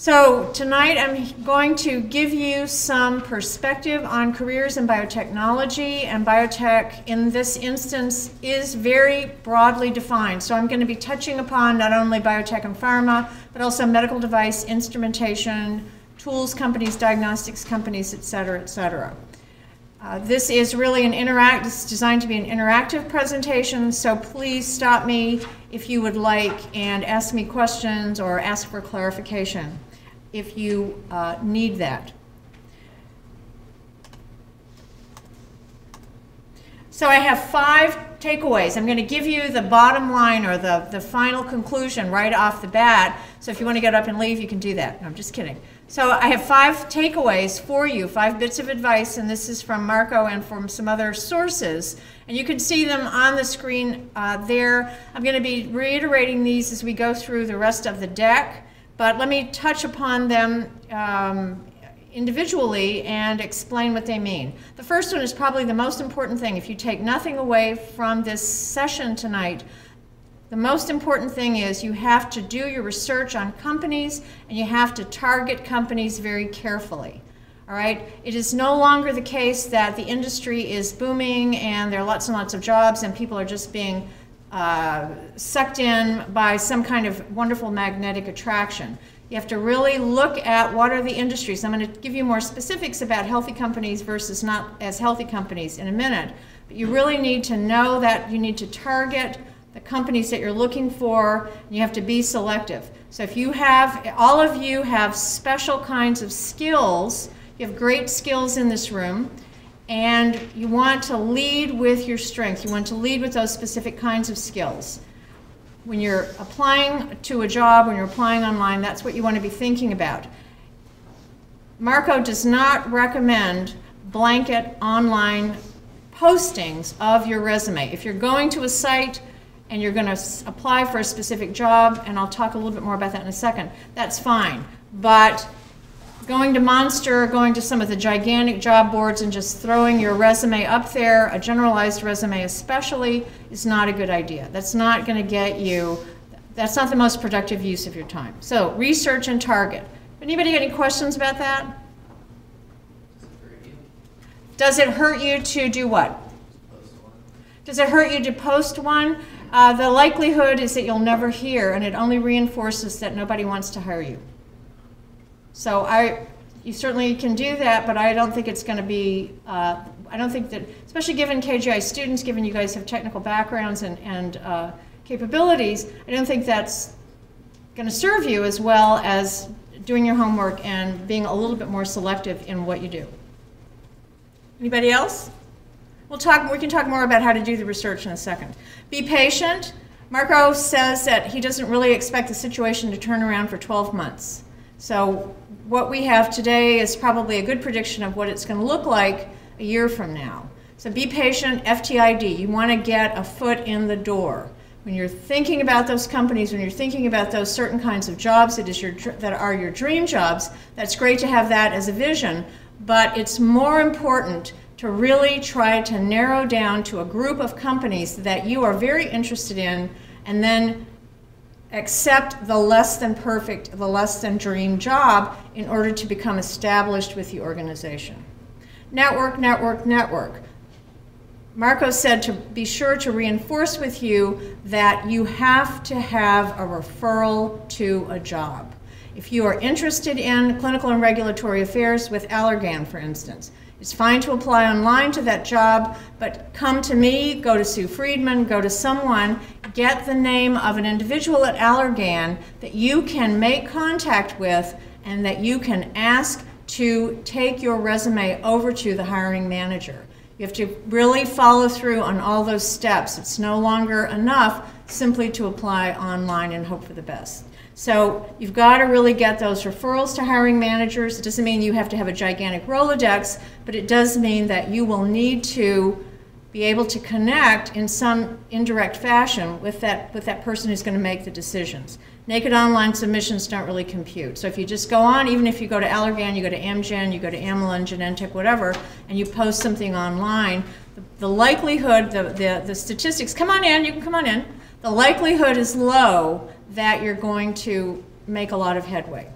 So tonight I'm going to give you some perspective on careers in biotechnology, and biotech in this instance is very broadly defined. So I'm going to be touching upon not only biotech and pharma, but also medical device, instrumentation, tools companies, diagnostics companies, et cetera, et cetera. This is really this is designed to be an interactive presentation, so please stop me if you would like and ask me questions or ask for clarification if you need that. So I have 5 takeaways. I'm going to give you the bottom line or the final conclusion right off the bat. So if you want to get up and leave, you can do that. No, I'm just kidding. So I have 5 takeaways for you, 5 bits of advice, and this is from Marco and from some other sources. And you can see them on the screen there. I'm going to be reiterating these as we go through the rest of the deck, but let me touch upon them individually and explain what they mean. The first one is probably the most important thing. If you take nothing away from this session tonight, the most important thing is you have to do your research on companies and you have to target companies very carefully. All right? It is no longer the case that the industry is booming and there are lots and lots of jobs and people are just being sucked in by some kind of wonderful magnetic attraction. You have to really look at what are the industries. I'm going to give you more specifics about healthy companies versus not as healthy companies in a minute. But you really need to know that you need to target the companies that you're looking for, and you have to be selective. So if you have, all of you have special kinds of skills, you have great skills in this room, and you want to lead with your strength. You want to lead with those specific kinds of skills. When you're applying to a job, when you're applying online, that's what you want to be thinking about. Marco does not recommend blanket online postings of your resume. If you're going to a site and you're going to apply for a specific job, and I'll talk a little bit more about that in a second, that's fine. But going to Monster, going to some of the gigantic job boards and just throwing your resume up there, a generalized resume especially, is not a good idea. That's not going to get you, that's not the most productive use of your time. So research and target. Anybody got any questions about that? Does it hurt you to do what? Does it hurt you to post one? The likelihood is that you'll never hear, and it only reinforces that nobody wants to hire you. So you certainly can do that, but I don't think it's going to be, I don't think that, especially given KGI students, given you guys have technical backgrounds and capabilities, I don't think that's going to serve you as well as doing your homework and being a little bit more selective in what you do. Anybody else? We can talk more about how to do the research in a second. Be patient. Marco says that he doesn't really expect the situation to turn around for 12 months. So what we have today is probably a good prediction of what it's going to look like a year from now. So be patient, FTID. You want to get a foot in the door. When you're thinking about those companies, when you're thinking about those certain kinds of jobs that are your dream jobs, that's great to have that as a vision, but it's more important to really try to narrow down to a group of companies that you are very interested in, and then accept the less than perfect, the less than dream job in order to become established with the organization. Network, network, network. Marco said to be sure to reinforce with you that you have to have a referral to a job. If you are interested in clinical and regulatory affairs with Allergan, for instance, it's fine to apply online to that job, but come to me, go to Sue Friedman, go to someone, get the name of an individual at Allergan that you can make contact with and that you can ask to take your resume over to the hiring manager. You have to really follow through on all those steps. It's no longer enough simply to apply online and hope for the best. So you've got to really get those referrals to hiring managers. It doesn't mean you have to have a gigantic Rolodex, but it does mean that you will need to be able to connect in some indirect fashion with that person who's going to make the decisions. Naked online submissions don't really compute. So if you just go on, even if you go to Allergan, you go to Amgen, you go to Amylin, Genentech, whatever, and you post something online, the likelihood, the statistics, come on in, you can come on in, the likelihood is low that you're going to make a lot of headway.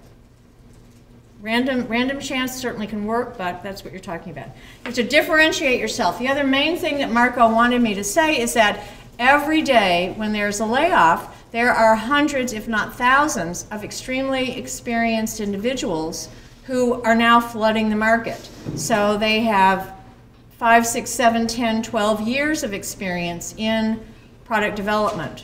Random chance certainly can work, but that's what you're talking about. You have to differentiate yourself. The other main thing that Marco wanted me to say is that every day when there's a layoff, there are hundreds, if not thousands, of extremely experienced individuals who are now flooding the market. So they have 5, 6, 7, 10, 12 years of experience in product development,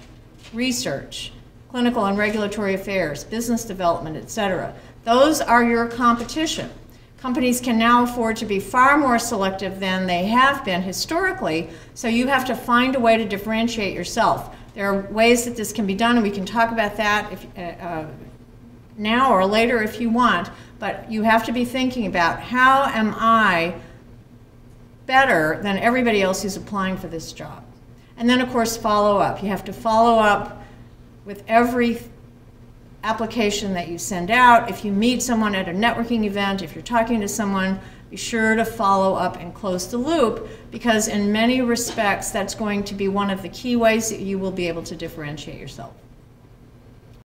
research, clinical and regulatory affairs, business development, etc. Those are your competition. Companies can now afford to be far more selective than they have been historically, so you have to find a way to differentiate yourself. There are ways that this can be done, and we can talk about that now or later if you want, but you have to be thinking about how am I better than everybody else who's applying for this job. And then, of course, follow up. You have to follow up with every application that you send out. If you meet someone at a networking event, if you're talking to someone, be sure to follow up and close the loop, because in many respects, that's going to be one of the key ways that you will be able to differentiate yourself.